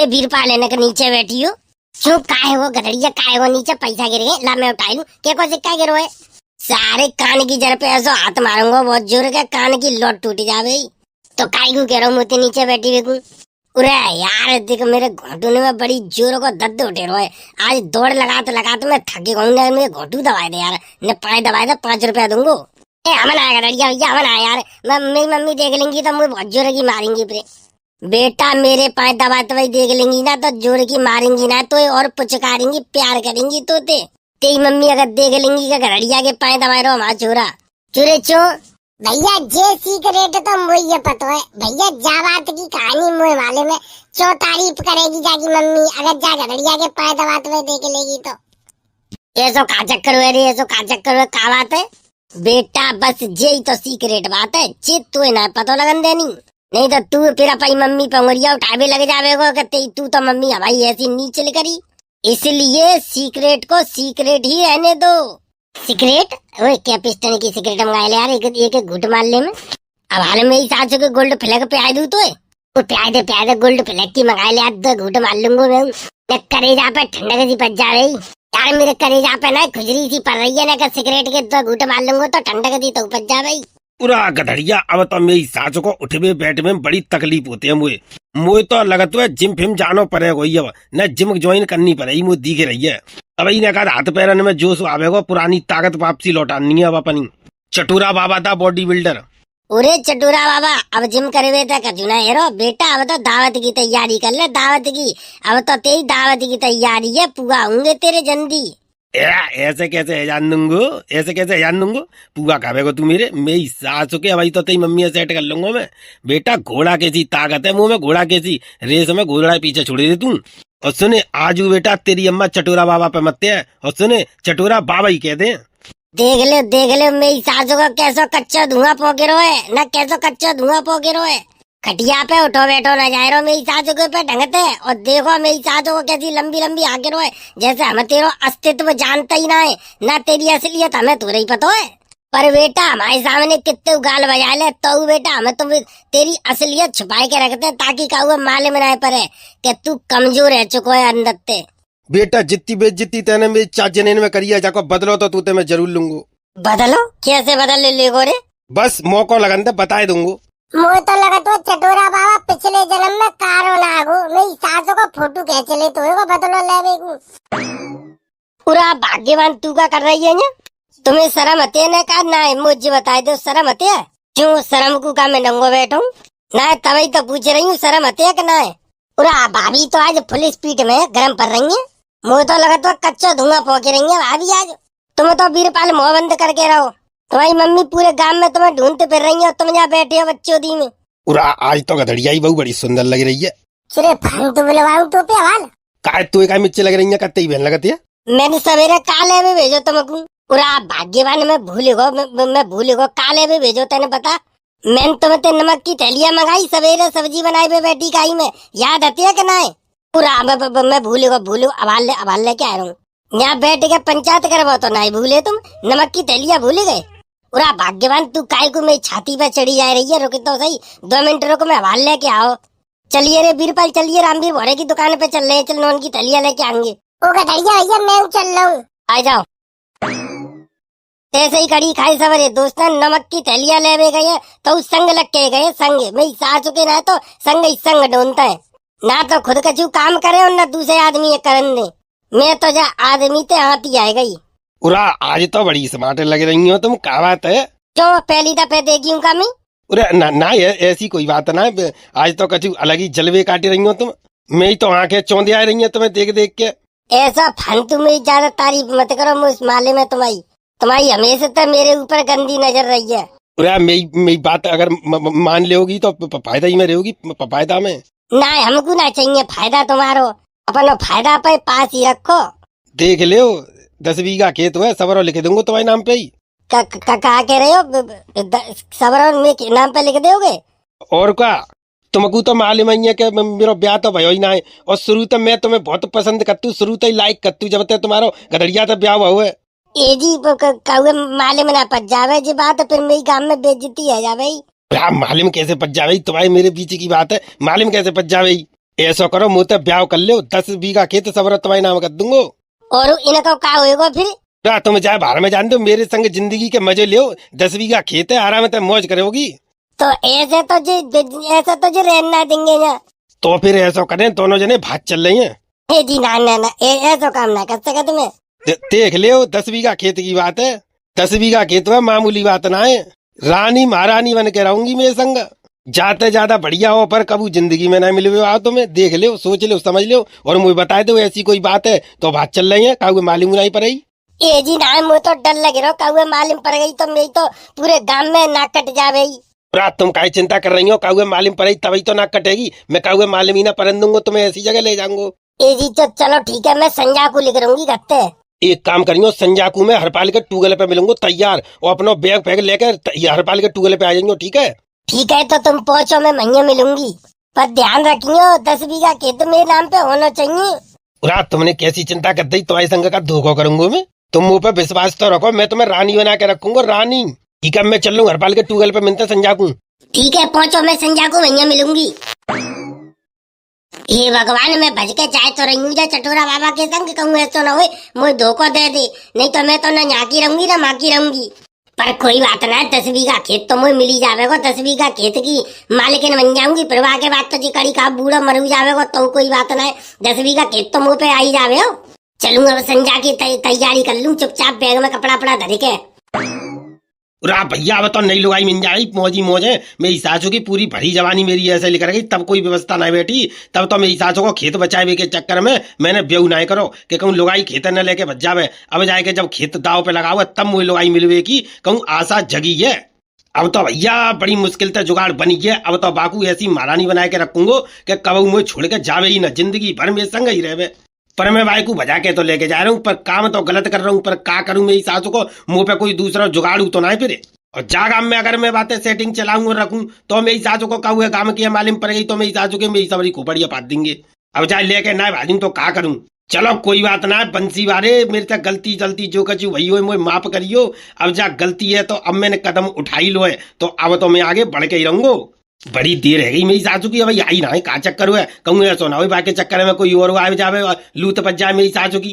वीरपाल लेने के नीचे बैठी हो। क्यों काहे वो गधड़िया काहे वो नीचे पैसा गिर गए ला मैं उठा लूं क्या को सिक्का गिरो है सारे कान की जड़ पे ऐसा हाथ मारूंगा बहुत जोर के कान की लौट टूट जावे तो काहे को कह रहा हूँ मुझे नीचे बैठी हुई उरे यार देख मेरे घोटू में बड़ी जोर को दर्द उठे रहो है आज दौड़ लगाते मैं थके गऊंगा मुझे घोटू दबाए दे यार ने पाए दबाए दे 5 रुपया दूंगो ए हमन आएगा गधड़िया भैया हमन आया यार मेरी मम्मी देख लेंगी तो मुझे बहुत जोर की मारेंगी फिर बेटा मेरे पाए दबाते वही देख लेंगी ना तो जोर की मारेंगी ना तो और पुचकारेंगी प्यार करेंगी तो तेरी मम्मी अगर देख लेंगी कि गधड़िया के पाए दबाए रहो हमारा चोरा चुरे चो भैया जे सीक्रेट तो मुझे पता है भैया जा बात की कहानी मुझे मालूम है चो तारीफ करेगी जाकी मम्मी अगर जा गधड़िया के पाए दबाते हुए देख लेगी तो ये सो का चक्कर हुए रे ये सो का चक्कर हुए का बात है बेटा बस जे ही तो सीक्रेट बात है चित तो ना पता लगन देनी नहीं तो तू फिर अपनी मम्मी पंगड़िया उठावे लग जावेगो कहते तू तो मम्मी हमारी ऐसी नीचे करी इसलिए सीक्रेट को सीक्रेट ही रहने दो सीक्रेट ओए क्या पिस्टन की सीक्रेट मंगा ले यार एक घुट मार ले में अब हाल में ही 700 के गोल्ड फ्लैग पे आ दूं तो वो प्यार दे गोल्ड फ्लैग की मंगा ले यार 2 घुट मार लूंगा मैं करेजा पे ठंडक सी पच जावे यार मेरे करेजा पे ना खुजली सी पड़ रही है ना सिगरेट के 2 घुट मार लूंगा तो ठंडक सी तो पच जावे पूरा गधड़िया अब तो मेरी सास को उठवे बैठ में बड़ी तकलीफ होती है मुझे तो लगत है जिम फिम जानो पड़ेगा अब न जिम ज्वाइन करनी पड़ेगी मुझे दिखे रही है अब इन्हें कहा हाथ पैरन में जोश आवेगा पुरानी ताकत वापसी लौटानी है अब अपनी चटूरा बाबा था बॉडी बिल्डर अरे चटूरा बाबा अब जिम करे था कचुना हेरो बेटा अब तो दावत की तैयारी कर ले दावत की अब तो तेरी दावत की तैयारी है पुआ होंगे तेरे जल्दी ऐसे कैसे है जान दूंगो ऐसे कैसे है जान दूंगो पूरा खावेगो तू मेरे मेरी सास के भाई तो तेरी मम्मी सेट कर लूंगा मैं बेटा घोड़ा कैसी ताकत है मुंह में घोड़ा कैसी रेस में घोड़ा पीछे छोड़ दे तू और सुने आजू बेटा तेरी अम्मा चटोरा बाबा पे मत है और सुने चटोरा बाबा ही कह दे देख ले मेरी सासू का कैसा कच्चा धुआं पोके रो है न कैसा कच्चा धुआं पोके रो है खटिया पे उठो बैठो न जाए रो मेरी सासू के पे ढंगते और देखो मेरी सासू को कैसी लंबी लंबी आगे रो है जैसे हम तेरो अस्तित्व जानता ही ना है न तेरी असलियत हमें तो नहीं पता है पर बेटा हमारे सामने कितने गाल बजा ले तो बेटा हमें तुम तेरी असलियत छुपाए के रखते हैं ताकि का मालूम ना पड़े कि तू कमजोर है चुको है अंदर बेटा जितनी बेइज्जती तेने मेरी चाचने में करी है जाको बदलो तो तू मैं जरूर लूंगो बदलो कैसे बदल ले रे बस मौका लगन दे बताए दूंगो मुझे तो लगा तो चटोरा बाबा पिछले जन्म में कारो लागो मेरी सासू को फोटो खींच ले तो बदलो ले पूरा भाग्यवान तू का कर रही है ना तुम्हें शर्म आते ना का ना है मुझे बताए दो शर्म आते है क्यों शर्म को का मैं नंगो बैठूं ना तभी तो पूछ रही हूँ शर्म आते है कि ना है पूरा भाभी तो आज फुल स्पीड में गर्म पड़ रही है मुझे तो लगा तो कच्चा धुआं पोके रही है भाभी आज तुम तो वीरपाल मुंह बंद करके रहो तुम्हारी मम्मी पूरे गांव में तुम्हें ढूंढते फिर रही है तुम यहाँ बैठे हो बच्चों दी में पूरा आज तो गधड़िया ही बहु बड़ी सुंदर लग रही है सिर्फ फंग तो बुलवाऊं तो पे हाल काय तू एक मिर्ची लग रही है कत्ते ही बहन लगती है मैंने सवेरे काले में भेजो तुमको पूरा भाग्यवान में भूल गो मैं भूल गो काले में भेजो तेने पता मैंने तुम्हें नमक की थैलियां मंगाई सवेरे सब्जी बनाई पे बैठी खाई में याद आती है कि ना है पूरा मैं भूल अबाल लेके आ रहा हूँ यहाँ बैठ के पंचायत करवा तो नहीं भूले तुम नमक की थैलियां भूल गए पूरा भाग्यवान तू काय को मेरी छाती पे चढ़ी जा रही है रुक तो सही 2 मिनट रुको मैं हवाल लेके आओ चलिए रे वीरपाल चलिए रामवीर भोरे की दुकान पे चल रहे हैं चल नॉन की थैलियां लेके आएंगे ओ गधड़िया भैया मैं चल रहा हूँ आ जाओ ऐसे ही कड़ी खाई सवरे दोस्त नमक की थैलियां ले गए तो संग लग के गए संग मेरी सासू के ना तो संग ही संग ढूंढता है ना तो खुद कचू काम करे और ना दूसरे आदमी करन दे मैं तो जा आदमी ते हाथ ही आए गई उरा आज तो बड़ी स्मार्ट लग रही हो तुम क्या बात है क्यों पहली दफे देखी हूँ कमी उरे ना ऐसी कोई बात ना है आज तो कचू अलग ही जलवे काटे रही हो तुम मेरी तो आंखें चौंधे आ रही है तुम्हें देख देख के ऐसा फन तुम ज्यादा तारीफ मत करो मुझ माले में तुम्हारी हमेशा तो मेरे ऊपर गंदी नजर रही है उरे मेरी बात अगर मान लोगी तो फायदा ही में रहोगी फायदा में ना हमको ना चाहिए फायदा तुम्हारो अपना फायदा पे पास ही रखो देख लो 10 बीघा खेत हुआ सबरो लिख दूंगा तुम्हारे नाम पे ही कहा कह रहे हो सबरो में नाम पे लिख दोगे और क्या तुमको तो मालूम ही है कि मेरा ब्याह तो भयो ही ना है और शुरू तो मैं तुम्हें बहुत पसंद करतू शुरू तो ही लाइक करतू जब तक तुम्हारा गधड़िया तो ब्याह हुआ है ए जी मालूम ना पच जावे जी बात फिर मेरी गांव में बेइज्जती है जावे मालूम कैसे पच जावे तुम्हारे मेरे पीछे की बात है मालूम कैसे पच जावे ऐसा करो मुँह तो ब्याह कर लो, 10 बीघा खेत सब तुम्हारे नाम कर दूंगो। और इनको का होएगा फिर? तुम चाहे बाहर में जान दो, मेरे संग जिंदगी के मजे लियो। 10 बीघा खेत है, आराम से मौज करोगी। तो ऐसे तो जी रहना देंगे ना। तो फिर ऐसा करें, दोनों जने भाग चल रही हैं। हे जी ना ना ना, ऐसा काम ना कर सका तुम्हें। देख लियो, 10 बीघा खेत की बात है। 10 बीघा खेत में मामूली बात ना है। रानी महारानी बन के रहूंगी मेरे संग। जाते ज्यादा बढ़िया हो, पर कभी जिंदगी में ना मिले आओ तुम्हें। देख लियो, सोच लियो, समझ लियो, और मुझे बता दो ऐसी कोई बात है तो भाग चल रही है। काऊ मालूम नहीं पड़ी। ए जी ना, मुझे तो डर लगे रहो, काऊ मालूम पड़ गई तो मेरी तो पूरे गांव में नाक कट जावे। रात तुम काहे चिंता कर रही हो? काऊ मालूम पड़ेगी तभी तो नाक कटेगी। मैं काऊ मालूम ही ना परन दूंगा, तुम्हें ऐसी जगह ले जाऊंगा। ए जी तो चलो ठीक है, मैं संजा को लिख रहूंगी गत्ते। एक काम करियो, संजाकू में हरपाल के टूगले पे मिलूंगा तैयार, और अपना बैग फैग लेकर हरपाल के टूगले पे आ जाएंगे। ठीक है? ठीक है, तो तुम पहुंचो, मैं महिया मिलूंगी। पर ध्यान रखियो, 10 बीघा खेत मेरे नाम पे होना चाहिए। रात तुमने कैसी चिंता कर दी? तुम्हारे संग का धोखा करूंगा मैं। तुम मुंह पे विश्वास तो रखो, मैं तुम्हें रानी बना के रखूंगा, रानी। ठीक है, मैं चल लूँ, हरपाल के टूगल पे मिलते संजाकू। ठीक है, पहुंचो, मैं संजा को महिया मिलूंगी। हे भगवान, मैं भज के चाहे तो रही हूँ चटोरा बाबा के संग, कहूँ ऐसा ना हो मुझे धोखा दे दे, नहीं तो मैं तो ना यहाँ की रहूंगी ना माँ की रहूंगी। पर कोई बात ना, 10 बीघा खेत तो मुझे मिली जावेगा। 10 बीघा खेत की मालिकिन बन जाऊंगी। प्रवाह के बाद तो जी कड़ी का बूढ़ा मरू जावेगा, तो कोई बात ना है। 10 बीघा खेत तो मुँह पे आई जावे हो। चलूँ अब संजा की तैयारी कर लूँ, चुपचाप बैग में कपड़ा पड़ा धर के। भैया अब तो नई लुगाई मिल जाए, मौजी मौज है। मेरी सासू की पूरी भरी जवानी मेरी ऐसे लेकर गई, तब कोई व्यवस्था नहीं बैठी। तब तो मेरी सासू को खेत बचाए के चक्कर में मैंने ब्याह नहीं करो कि कहूँ लुगाई खेत न लेके बच जावे। अब जाके जब खेत दाव पे लगाओ तब मुझे लुगाई मिलवे की कहूँ आशा जगी है। अब तो भैया बड़ी मुश्किल से जुगाड़ बनी है। अब तो बाकू ऐसी महारानी बनाए के रखूंगो कि कब मुझे छोड़ के जावे ही न, जिंदगी भर मेरे संग ही रहे। पर मैं भाई को बजा के तो लेके जा रहा हूँ, पर काम तो गलत कर रहा हूँ। पर क्या करूँ, मेरी सासू को मुंह पे कोई दूसरा जुगाड़ू तो ना फिर। और जागाम में अगर मैं बातें सेटिंग चलाऊं और रखूं तो मेरी सासू को कहूँ काम किया मालूम पड़ गई तो मेरी सासू के मेरी सबरी खोपड़िया पात देंगे। अब जाए लेके ना भाजू तो क्या करूं। चलो कोई बात ना, बंसी वाले मेरे से गलती जलती जो कचू वही हो, मुझे माफ करियो। अब जा गलती है तो अब मैंने कदम उठाई लो है, तो अब तो मैं आगे बढ़ के ही रहूंगो। बड़ी देर है गई मेरी सासू की, अब आई ना है का चक्कर हुआ। कहूँ ऐसा ना हो बाकी चक्कर में कोई और आ जावे लूत बच जाए मेरी सासू की।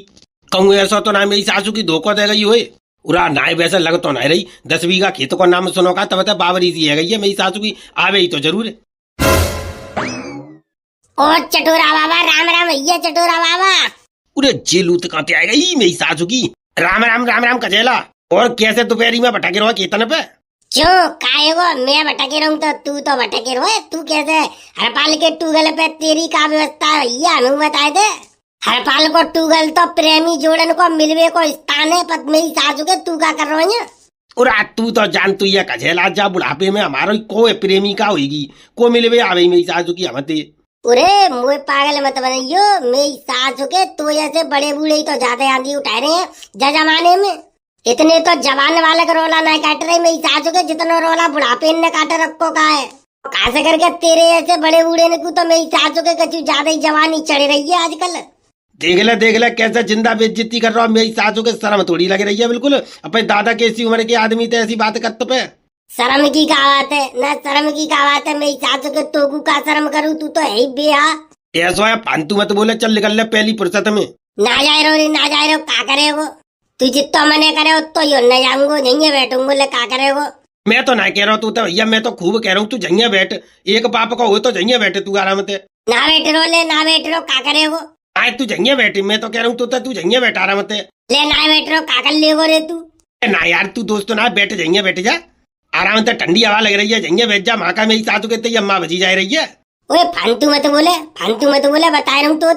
कहूँ ऐसा तो ना मेरी सासू की धोखा दे गई हुए। उरा नाय वैसे लग तो नहीं रही। 10 बीघा खेत को नाम सुनो का तब तक बावरी सी है गई है मेरी सासू की, आवे ही तो जरूर है। और चटोरा बाबा, राम राम भैया चटोरा बाबा। उरे जेलूत कहाँ पे आएगा ही मेरी सासू की। राम राम राम राम कजेला। और कैसे दोपहरी में भटके रहो खेतन पे? क्यों काहे वो मैं भटके रहूं तो तू तो भटके रहो। तू कैसे हरपाल के टूगल पे तेरी का व्यवस्था है भैया, हमें बताए दे। हरपाल को टूगल तो प्रेमी जोड़न को मिलवे को स्थान है, पर मेरी सासू के तू क्या कर रही है? उरा तू तो जान तू ये कजेला, जा बुढ़ापे में हमारा को प्रेमी का होगी को मिलवे आवे मेरी सासू की हमते। उरे मुझे पागल मत बनाइयो, मेरी सासू के तो ऐसे बड़े बूढ़े ही तो ज्यादा आंधी उठा रहे हैं जमाने में। इतने तो जवान वाले का रोला नहीं काट रहे मेरी सासू के, जितना रोला बुढ़ापे ने काट रखो का है। खास करके तेरे ऐसे बड़े बूढ़े ने तो मेरी सासू के कचू ज्यादा ही जवानी चढ़ रही है आजकल। देख ले कैसे जिंदा बेइज्जती कर रहा हूँ। मेरी सासू के शर्म थोड़ी लग रही है बिल्कुल। अपने दादा के ऐसी उम्र के आदमी तो ऐसी बात करते पे शर्म की क्या बात है, न शर्म की क्या बात है। मेरी सासू के तो का शर्म करूँ, तू तो है ही बेहा। ऐसा है फालतू मत बोले, चल निकल ले पहली फुर्सत में। ना जाए रो ना जाए रो, का करे वो? तू जितना मने करे उतो यो न जाऊंगो, यहीं बैठूंगो, ले का करे वो? मैं तो ना कह रहा हूँ, तू तो भैया मैं तो खूब कह रहा हूँ, तू जइया बैठ। एक बाप का हो तो जइया बैठे तू आराम से। ना बैठ रो ले, ना बैठ रो, का करे वो? आए तू जइया बैठी, मैं तो कह रहा हूँ तू जइया बैठ आराम से। ले ना बैठ रो, का कर ले वो रे तू? ना यार तू दोस्त ना बैठ, जइया बैठ जा आराम से, ठंडी हवा लग रही है, जइया बैठ जा। माँ का मेरी सासू कहते अम्मा बजी जा रही है। ओए फालतू मत बोले, फालतू मत बोले, बता रहा हूँ तो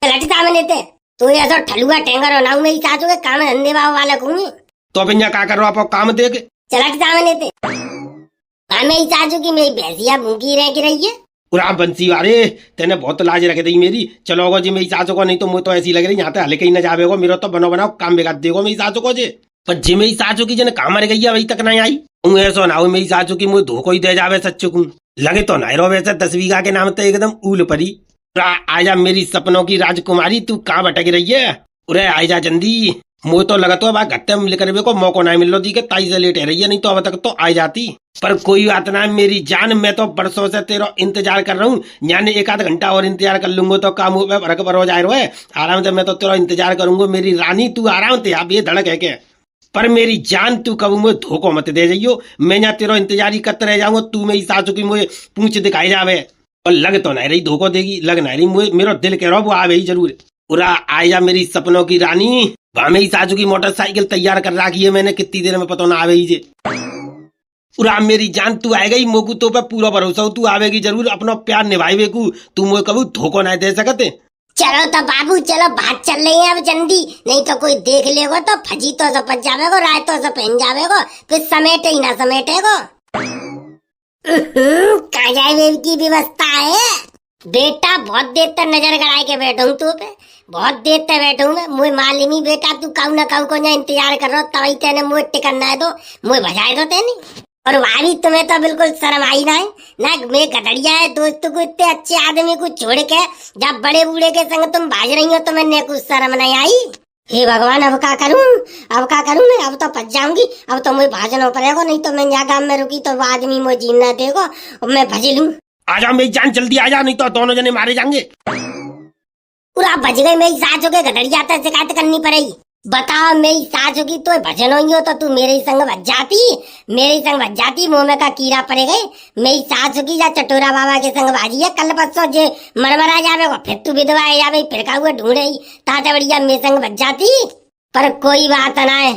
लट सामने थे तो ऐसा ठलुआ टेंगर हो ना मेरी सासू के काम धंधे बाबा वाला कहूंगी। तो भैया क्या कर रहा आप काम देख चलट सामने थे। मेरी सासू की मेरी भैंसिया भूखी रह की रही है। पूरा बंसी वाले तेने बहुत लाज रख दी मेरी। चलोगो जी मेरी सासू को, नहीं तो मुझे तो ऐसी लग रही यहाँ पे हल्के ही न जावेगो। मेरा तो बनो बनाओ काम बिगाड़ देगो मेरी सासू को जे। पर जी मेरी सासू की जन काम मर गई है अभी तक नहीं आई। ऐसा ना हो मेरी सासू की मुझे धोखो ही दे जावे सच्चू को। लगे तो नहीं रो वैसे 10 बीघा के नाम तो एकदम ऊल परी। आजा मेरी सपनों की राजकुमारी, तू कहाँ भटक रही है? उरे आजा जल्दी। मुझे तो लगा तो भाई घट्टे में लेकर को मौका नहीं मिल रहा थी कि ताई से लेट है रही है, नहीं तो अब तक तो आ जाती। पर कोई बात ना मेरी जान, मैं तो बरसों से तेरा इंतजार कर रहा हूँ। यानी एक आध घंटा और इंतजार कर लूंगा तो काम पे फर्क पर हो जाए रो है। आराम से मैं तो तेरा इंतजार करूंगा मेरी रानी, तू आराम से आप ये धड़क है के। पर मेरी जान तू कब मुझे धोखो मत दे जाइयो, मैं यहाँ तेरा इंतजार ही करते रह जाऊंगा। तू मेरी सासू की मुझे पूछ दिखाई जावे और लग तो नहीं रही धोखो देगी, लग नहीं रही मुझे, मेरा दिल कह रहा वो आवे ही जरूर। पूरा आया मेरी सपनों की रानी, मेरी सासू की मोटरसाइकिल तैयार कर रखी है मैंने, कितनी देर में पता ना आवे ही जे। पूरा मेरी जान तू आएगा ही, मोकू तो पे पूरा भरोसा हो, तू आवेगी जरूर, अपना प्यार निभाई को तू मुझे कभी धोखो नहीं दे सकते। चलो तो बाबू चलो, बात चल रही है अब जल्दी, नहीं तो कोई देख लेगो तो फजी तो से पच जावेगो, राय तो से पहन जावेगो, फिर समेटे ही ना समेटेगो। कहाँ जाए की व्यवस्था है बेटा, बहुत देर तक नजर गड़ाए के बैठूं तू पे, बहुत देर तक बैठूं मैं। मुझे मालूम ही बेटा तू काऊ ना काऊ को इंतजार कर रहा, तभी तेने मुझे टिकन ना दो, मुझे भजाए दो तेने। और वारी तुम्हें तो बिल्कुल शर्म आई ना है ना, मैं गधड़िया है दोस्तों को इतने अच्छे आदमी को छोड़ के जब बड़े बूढ़े के संग तुम भाज रही हो तो मैंने कुछ शर्म नहीं आई। हे भगवान अब क्या करूं, अब क्या करूं मैं, अब तो फंस जाऊंगी, अब तो मुझे भाजना पड़ेगा, नहीं तो मैं यहाँ गाँव में रुकी तो वो आदमी मुझे जीना देगा और मैं भज लूं। आजा मेरी जान जल्दी आजा, नहीं तो दोनों जने मारे जाएंगे। पूरा भज गई मेरी सास हो गए, गधड़िया तक शिकायत करनी पड़ेगी। बताओ मेरी सास होगी तो भजन हुई हो तो तू मेरे संग भज जाती, मेरे संग भज जाती, मुंह में का कीड़ा पड़े गए। मेरी सास होगी या चटोरा बाबा के संग भाजी है, कल परसों जे मरमरा जावे फिर तू विधवा है जावे, फिर का हुआ ढूंढे ताते बढ़िया मेरे संग भज जाती। पर कोई बात ना है,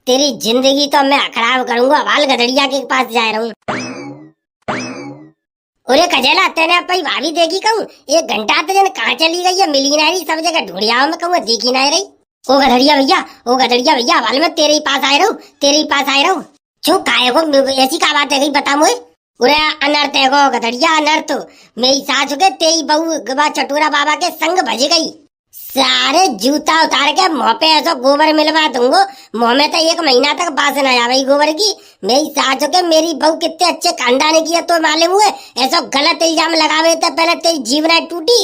तेरी जिंदगी तो मैं खराब करूंगा, बाल गधड़िया के पास जा रहा हूँ। अरे कजेला तेने अपनी भाभी देखी कहूँ, एक घंटा तो जन कहाँ चली गई है, मिली नहीं रही, सब जगह ढूंढिया मैं कहूँ दिखी नहीं रही। ओ गधड़िया भैया, ओ गधड़िया भैया, वाल में तेरे ही पास आए रहूं, तेरे ही पास आए रहूं। छू काहे को ऐसी का बात है गई बता मुझे। उरे अनर्थ है गो गधड़िया, अनर्थ मेरी सास के तेरी बहू गबा चटोरा बाबा के संग भज गई। सारे जूता उतार के मुँह पे ऐसा गोबर मिलवा दूंगो, मुँह में तो 1 महीना तक बास न आवे गोबर की। मेरी सास के मेरी बहू कितने अच्छे खानदान की है तो मालूम हुए, ऐसा गलत इल्जाम लगावे तो पहले तेरी जीवना टूटी।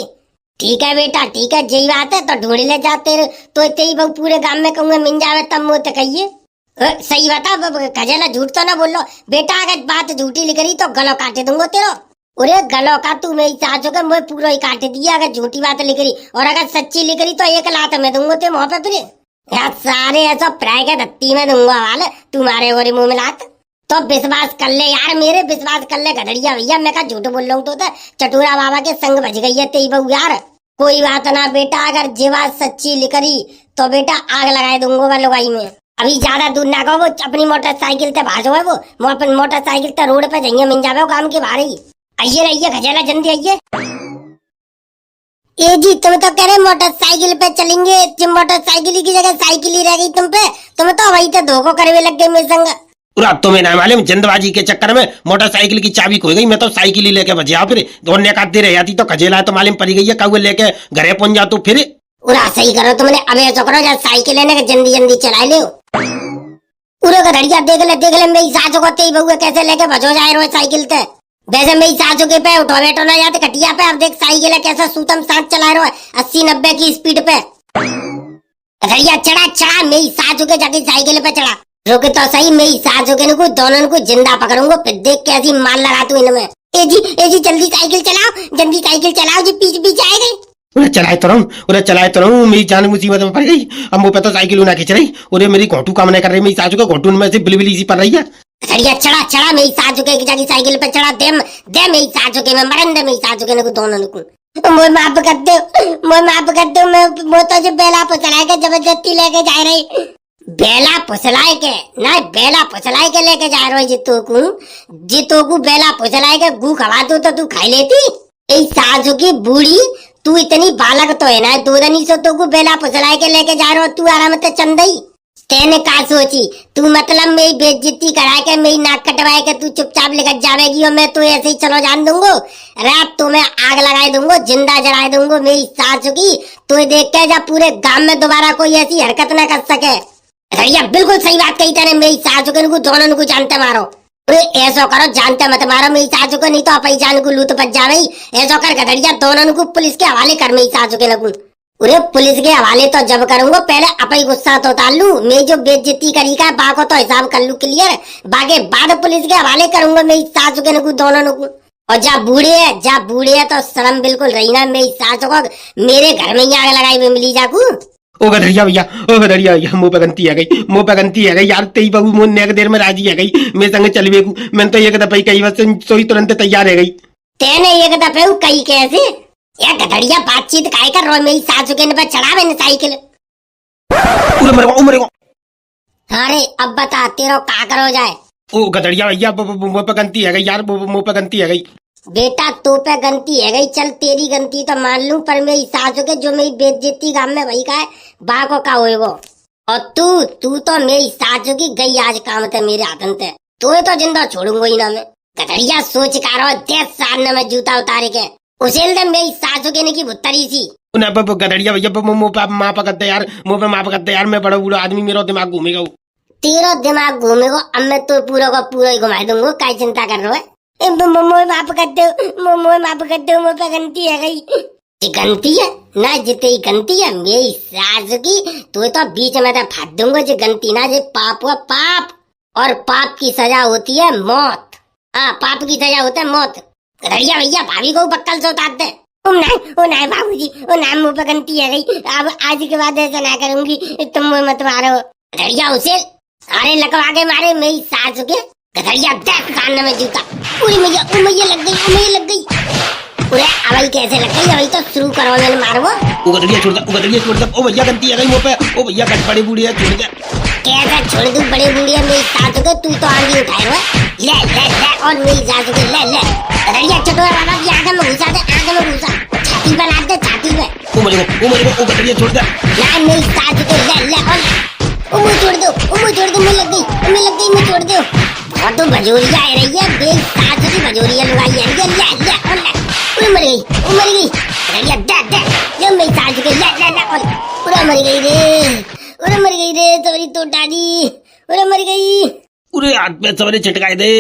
ठीक है बेटा ठीक है, यही बात है तो ढूंढ ले जाते तो तेरी बहू पूरे गांव में कहूँगा मिल जावे तब मुँह तो कहिए। सही बता खजेला, झूठ तो ना बोलो बेटा, अगर बात झूठी लिख रही तो गलो काटे दूंगा तेरो। अरे गलो का तू मेरी सास हो मैं पूरा ही काट दिया अगर झूठी बात लिख रही, और अगर सच्ची लिख रही तो 1 लात में दूंगा तेरे मुँह पे। फिर यार सारे ऐसा प्राय के धत्ती में दूंगा वाल, तुम्हारे और मुँह में लात। तो विश्वास कर ले यार, मेरे विश्वास कर ले गधड़िया भैया, मैं का झूठ बोल रहा हूँ तो चटूरा बाबा के संग भज गई है तेरी बहू यार। कोई बात ना बेटा, अगर जे बात सच्ची लिख रही तो बेटा आग लगाए दूंगा मैं लुगाई में। अभी ज्यादा दूर ना गो, वो अपनी मोटरसाइकिल से भाजो है, वो अपनी मोटरसाइकिल से रोड पे जाइए मिल जावे काम के बाहर ही। आइए रहिए खजेला जल्दी आइए। ए जी तुम तो कह रहे मोटरसाइकिल पे चलेंगे, मोटरसाइकिल की जगह साइकिल ही रह गई तुम पे, तुम तो वही तो धोखो करवे लग गए मेरे संग। पूरा तुम्हें ना मालूम, जल्दबाजी के चक्कर में मोटरसाइकिल की चाबी खो गई, मैं तो साइकिल ही लेके बजा, फिर दोनों का दे रह जाती तो खजेला तो मालूम पड़ी गई है, कौवे लेके घरे पहुंच जा तू। फिर पूरा सही करो तुमने, अब ऐसा करो जब साइकिल लेने के जल्दी जल्दी चला ले। पूरे गधड़िया देख ले मेरी सासों को तेरी बहू कैसे लेके भजो जाए रोज साइकिल पे। वैसे मेरी सासों के पे उठो बैठो ना जाते खटिया पे, अब देख साइकिल है कैसा सूतम साथ चला रहा है 80-90 की स्पीड पे। गधड़िया चढ़ा मेरी सासों के जाके साइकिल पे चढ़ा, रुक तो सही, मेरी सासों के को दोनों को जिंदा पकड़ूंगा, फिर देख कैसी मार लगा तू इनमें। ए जी जल्दी साइकिल चलाओ, जल्दी साइकिल चलाओ जी, पीछे आए गए। उन्हें चलाए तो रहूं, मेरी जान मुसीबत में पड़ गई, अब मुँह पे तो साइकिल ना खींच रही, और मेरी घोटू काम नहीं कर रही, मेरी सासू के घोटू में से बिलबिली सी पड़ रही है। चढ़ा मेरी सासू के जाके साइकिल पे चढ़ा, दे मेरी सासू के, मैं मरन दे मेरी सासू के दोनों को। मुझे माफ कर दो, मैं तो जो बेला पुसलाए के जबरदस्ती लेके जा रही, बेला पुसलाए के ना, बेला पुसलाए के लेके जा रही जितो को बेला पुसलाए के गू खवा दो तो तू खाई लेती। ए सासू की बूढ़ी, तू इतनी बालक तो है ना, 2 दिन से तो को बेला पुसलाए के लेके जा रहा हो, तू आराम से चंदई तेने का सोची, तू मतलब मेरी बेइज्जती करा के मेरी नाक कटवाए के तू चुपचाप लेकर जावेगी और मैं तो ऐसे ही चलो जान दूंगो, रात तो मैं आग लगाए दूंगो, जिंदा जलाए दूंगो मेरी सासू की, तो देख के जब पूरे गांव में दोबारा कोई ऐसी हरकत न कर सके। भैया बिल्कुल सही बात कही तेने, मेरी सासू के दोनों को जानते मारो। अरे ऐसा करो, जानते मत मारो मेरी सासू को, नहीं तो अपनी जान को लूट बच जावे। ऐसा कर गधड़िया दोनों को पुलिस के हवाले कर मेरी सासू के नगू। उरे पुलिस के हवाले तो जब करूंगा, पहले अपनी गुस्सा तो उतार लूं। मेरी जो बेइज्जती करी का बा को तो हिसाब कर लूं क्लियर, बाकी बाद पुलिस के हवाले करूंगा मेरी सासू के नुकू दोनों नुकू। और जा बूढ़े है तो शर्म बिल्कुल रही ना मेरी सासू को, मेरे घर में ही आग लगाई हुई मिली जाकू। ओ गधरिया भैया, ओ गधरिया भैया, मुंह पे गंती आ गई, मुंह पे गंती आ गई यार। तेई बहू मुंह नेक देर में राजी आ गई, मेरे संग चलवे को। मैंने तो एक दफा कही बस सोई तुरंत तैयार है गई। तेने एक दफे कही कैसे या गधड़िया बातचीत काय कर रहा, मेरी सासू के पे चढ़ा मैंने साइकिल। अरे अब बता तेरा का करो जाए। ओ गधड़िया भैया, मुंह पे गंती है गई यार, मुंह पे गंती है गई। बेटा तो पे गलती है गई, चल तेरी गलती तो मान लूं, पर मेरी सासू के जो मेरी बेइज्जती गांव में वही का है, बा को का होएगो। और तू तो मेरी सासू की गई आज काम थे मेरे हाथन ते, तो तो जिंदा छोड़ूंगा ही ना मैं। गधड़िया सोच का रहो 10 साल न मैं जूता उतारे के उसे दे मेरी सासू के ने की भुत्तरी सी। गधड़िया भैया मुंह पे माफ करते यार, मुंह पे माफ करते यार। मैं बड़ा बूढ़ा आदमी, मेरा दिमाग घूमेगा। तेरा दिमाग घूमेगा, अब मैं तो पूरा का पूरा ही घुमा दूंगा, क्या चिंता कर रहे हो। मोमो माफ करते हो, मुझ पे गलती है गई। गलती है ना जिते ही गलती है मेरी सास की, तू तो बीच में तो फाड़ दूंगा। जो गलती ना जे पाप हुआ पाप, और पाप की सजा होती है मौत। हाँ पाप की सजा होता है मौत। गधड़िया भैया भाभी को बक्कल से उतारते। ओ नहीं बाबूजी, ओ ना मुंह पे गलती है गई, अब आज के बाद ऐसा ना करूंगी, तुम मुझे मत मारो। गधड़िया उसे अरे लकवा के मारे मेरी सास के। गधड़िया 10 साल में जूता। पूरी मैया लग गई। अरे अभी कैसे लग गई, अभी तो शुरू करो मैंने मारवो। ओ गधड़िया छोड़ दे, ओ भैया गलती है गई मुंह पे। ओ भैया बड़े बूढ़े छोड़ दे। कैसे छोड़ दूं बड़े बूढ़े मेरी सासू के, तू तो आंधी उठाए हुआ। ले और मेरी सासू के ले। गधड़िया चटोरा वाला की आगे में घुसा दे, आगे में घुसा, छाती पे लाद दे, छाती पे। ओ मरेगो, ओ गधड़िया छोड़ दे। ना मेरी सासू के ले और मुझे छोड़ दो, मैं लग गई, मैं छोड़ दो। और तो भजोरिया आ रही है, मेरी सासू की भजोरिया लुगाई है। ले और ले। मर गई। गधड़िया दे ये मेरी सासू के ले और पूरा मर गई रे तोरी तो डाली, मर गई। उरे हाथ पे सवरे छिटकाए दे,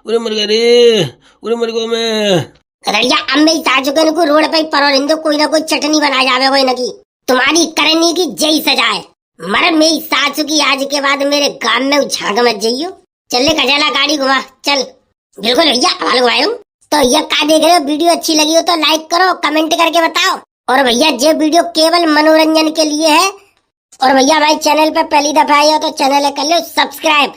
उरे मर गए रे, उरे मर गो मैं। गधड़िया अब मेरी सासू के को रोड पे परो रिंदो, कोई ना कोई चटनी बना जावे कोई ना की। तुम्हारी करनी की जय सजाए, मर मेरी सासू की आज के बाद मेरे गांव में झांक मत जाइयो। चल खजाला गाड़ी घुमा चल। बिल्कुल भैया हवाल घुमाऊं। तो ये का देख रहे हो, वीडियो अच्छी लगी हो तो लाइक करो, कमेंट करके बताओ। और भैया ये वीडियो केवल मनोरंजन के लिए है। और भैया भाई चैनल पे पहली दफा आए हो तो चैनल कर लो सब्सक्राइब।